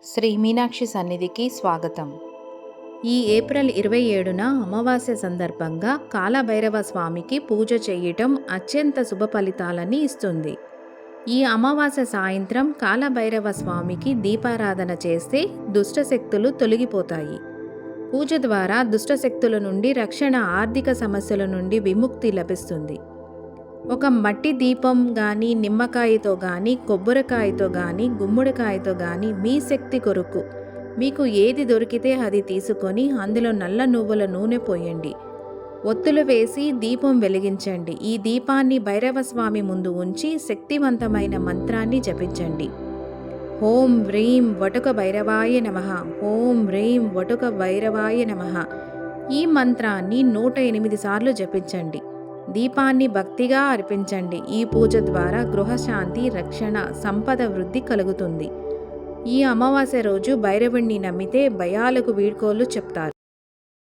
శ్రీ మీనాక్షి సన్నిధికి స్వాగతం. ఈ ఏప్రిల్ 27న అమావాస్య సందర్భంగా కాలభైరవ స్వామికి పూజ చేయటం అత్యంత శుభ ఫలితాలని ఇస్తుంది. ఈ అమావాస్య సాయంత్రం కాలభైరవ స్వామికి దీపారాధన చేస్తే దుష్టశక్తులు తొలగిపోతాయి. పూజ ద్వారా దుష్టశక్తుల నుండి రక్షణ, ఆర్థిక సమస్యల నుండి విముక్తి లభిస్తుంది. ఒక మట్టి దీపం కానీ, నిమ్మకాయతో కానీ, కొబ్బరికాయతో కానీ, గుమ్మడికాయతో కానీ మీ శక్తి కొరకు మీకు ఏది దొరికితే అది తీసుకొని అందులో నల్ల నువ్వుల నూనె పోయండి. ఒత్తులు వేసి దీపం వెలిగించండి. ఈ దీపాన్ని భైరవస్వామి ముందు ఉంచి శక్తివంతమైన మంత్రాన్ని జపించండి. ఓం హ్రీం వటుక భైరవాయ నమః. ఓం హ్రీం వటుక భైరవాయ నమః. ఈ మంత్రాన్ని 108 సార్లు జపించండి. దీపాన్ని భక్తిగా అర్పించండి. ఈ పూజ ద్వారా గృహశాంతి, రక్షణ, సంపద వృద్ధి కలుగుతుంది. ఈ అమావాస్య రోజు భైరవుణ్ణి నమ్మితే భయాలకు వీడ్కోలు చెప్తారు.